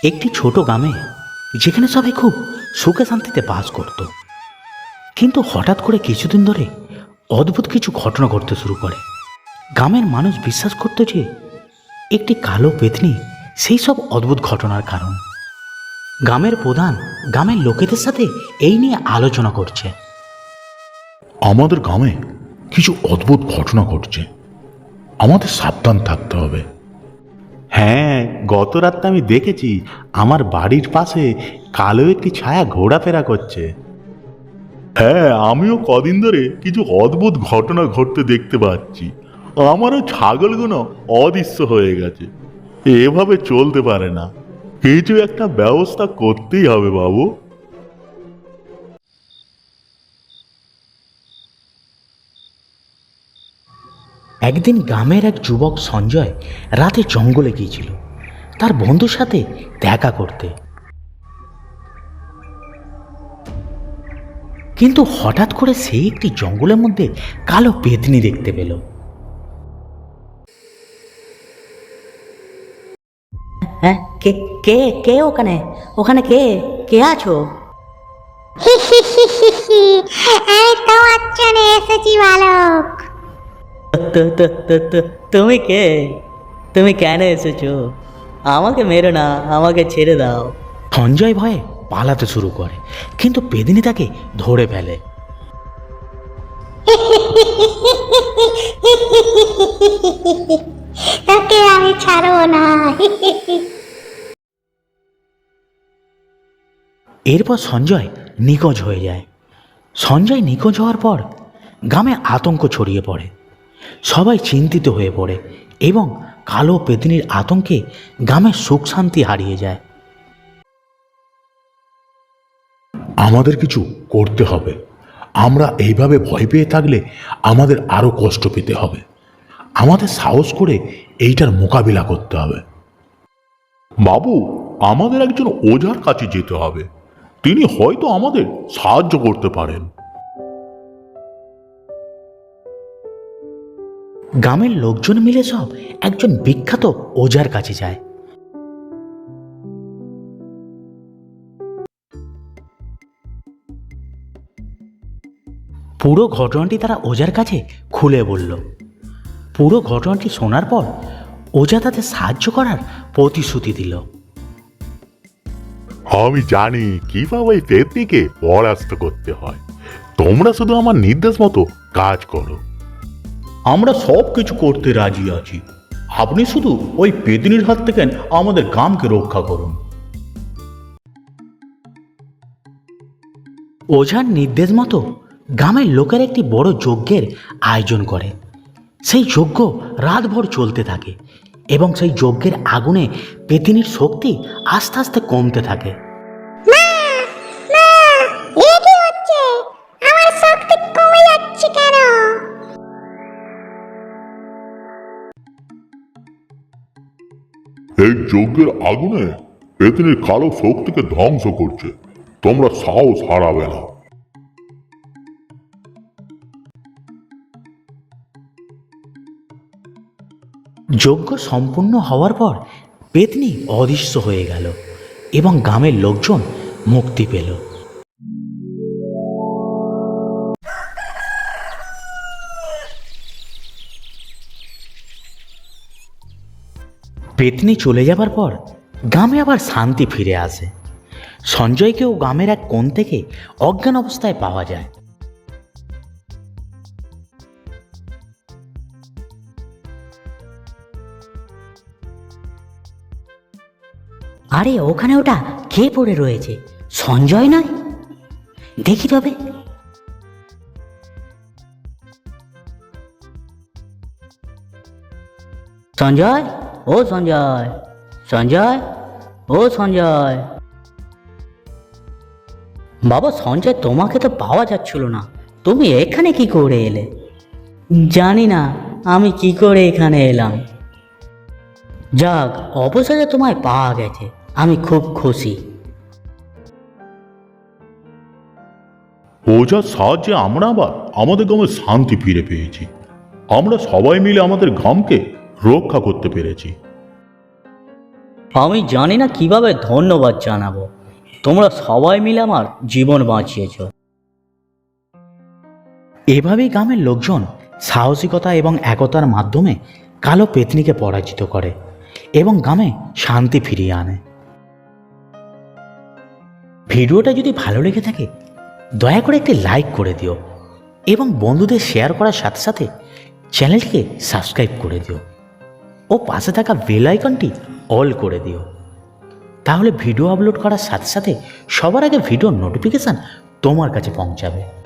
একটি ছোট গ্রামে, যেখানে সবাই খুব সুখে শান্তিতে বাস করত, কিন্তু হঠাৎ করে কিছুদিন ধরে অদ্ভুত কিছু ঘটনা ঘটতে শুরু করে। গ্রামের মানুষ বিশ্বাস করত যে একটি কালো পেতনি সেই সব অদ্ভুত ঘটনার কারণ। গ্রামের প্রধান গ্রামের লোকেদের সাথে এই নিয়ে আলোচনা করছে। আমাদের গ্রামে কিছু অদ্ভুত ঘটনা ঘটছে, আমাদের সাবধান থাকতে হবে। হ্যাঁ, গত রাতে আমি দেখেছি আমার বাড়ির পাশে কালো একটি ছায়া ঘোরাফেরা করছে। হ্যাঁ, আমিও কদিন ধরে কিছু অদ্ভুত ঘটনা ঘটতে দেখতে পাচ্ছি। আমারও ছাগলগুলো অদৃশ্য হয়ে গেছে। এভাবে চলতে পারে না, কিছু একটা ব্যবস্থা করতেই হবে বাবু। একদিন গ্রামের এক যুবক সঞ্জয় রাতে জঙ্গলে গিয়েছিল তার বন্ধুর সাথে দেখা করতে। কিন্তু হঠাৎ করে সে একটি জঙ্গলের মধ্যে কালো পেতনি দেখতে পেল। হ্যাঁ, কে কে কে ওখানে ওখানে কে কে আছো? এই তোমার জন্য এসেছি বালক। তুমি কে? তুমি কেন এসেছো? আমাকে মেরো না, আমাকে ছেড়ে দাও। সঞ্জয় ভয়ে পালাতে শুরু করে, কিন্তু পেদিনী তাকে ধরে ফেলে। তোকে আমি ছাড়বো না। এরপর সঞ্জয় নিখোঁজ হয়ে যায়। সঞ্জয় নিখোঁজ হওয়ার পর গ্রামে আতঙ্ক ছড়িয়ে পড়ে। সবাই চিন্তিত হয়ে পড়ে এবং কালো পেতনির আতঙ্কে গ্রামের সুখ শান্তি হারিয়ে যায়। আমাদের কিছু করতে হবে। আমরা এইভাবে ভয় পেয়ে থাকলে আমাদের আরো কষ্ট পেতে হবে। আমাদের সাহস করে এইটার মোকাবিলা করতে হবে। বাবু, আমাদের একজন ওঝার কাছে যেতে হবে। তিনি হয়তো আমাদের সাহায্য করতে পারেন। গ্রামের লোকজন মিলে সব একজন বিখ্যাত ওঝার কাছে যায়। পুরো ঘটনাটি তারা ওঝার কাছে খুলে বলল। পুরো ঘটনাটি শোনার পর ওঝা তাদের সাহায্য করার প্রতিশ্রুতি দিল। আমি জানি কিভাবে এই পেতনিকে পরাস্ত করতে হয়। তোমরা শুধু আমার নির্দেশ মতো কাজ করো। আমরা সব কিছু করতে রাজি আছি, আপনি শুধু ওই পেতনির হাত থেকে আমাদের গ্রামকে রক্ষা করুন। ওঝার নির্দেশ মতো গ্রামের লোকের একটি বড় যজ্ঞের আয়োজন করে। সেই যজ্ঞ রাতভর চলতে থাকে এবং সেই যজ্ঞের আগুনে পেতনির শক্তি আস্তে আস্তে কমতে থাকে। মা, এ কি হচ্ছে? আমার শক্তি কমে যাচ্ছে কেন? এই যজ্ঞের আগুনে পেতনির কালো শক্তিকে ধ্বংস করছে। তোমরা সাহস হারাবে না। যজ্ঞ সম্পূর্ণ হওয়ার পর পেতনি অদৃশ্য হয়ে গেল এবং গ্রামের লোকজন মুক্তি পেল। পেতনি চলে যাবার পর গ্রামে আবার শান্তি ফিরে আসে। সঞ্জয়কেও গ্রামের এক কোণ থেকে অজ্ঞান অবস্থায় পাওয়া যায়। আরে ওখানে ওটা কে পড়ে রয়েছে? সঞ্জয় নয়? দেখি তবে। সঞ্জয়, ও সঞ্জয়, সঞ্জয়, ও সঞ্জয়। বাবা সঞ্জয়, তোমাকে তো পাওয়া যাচ্ছিল না। তুমি এখানে কি করে এলে? জানি না আমি কি করে এখানে এলাম। যাক, অবশেষে তোমায় পাওয়া গেছে, আমি খুব খুশি। ওঝার সাহায্যে আমরা আবার আমাদের গ্রামে শান্তি ফিরে পেয়েছি। আমরা সবাই মিলে আমাদের গ্রামকে রক্ষা করতে পেরেছি। আমি জানি না কিভাবে ধন্যবাদ জানাবো। তোমরা সবাই মিলে আমার জীবন বাঁচিয়েছো। এভাবেই গ্রামের লোকজন সাহসিকতা এবং একতার মাধ্যমে কালো পেতনিকে পরাজিত করে এবং গ্রামে শান্তি ফিরিয়ে আনে। ভিডিওটা যদি ভালো লেগে থাকে দয়া করে একটি লাইক করে দিও এবং বন্ধুদের শেয়ার করার সাথে সাথে চ্যানেলটিকে সাবস্ক্রাইব করে দিও ও পাশে থাকা বেল আইকনটি অল করে দিও। তাহলে ভিডিও আপলোড করার সাথে সাথে সবার আগে ভিডিওর নোটিফিকেশান তোমার কাছে পৌঁছাবে।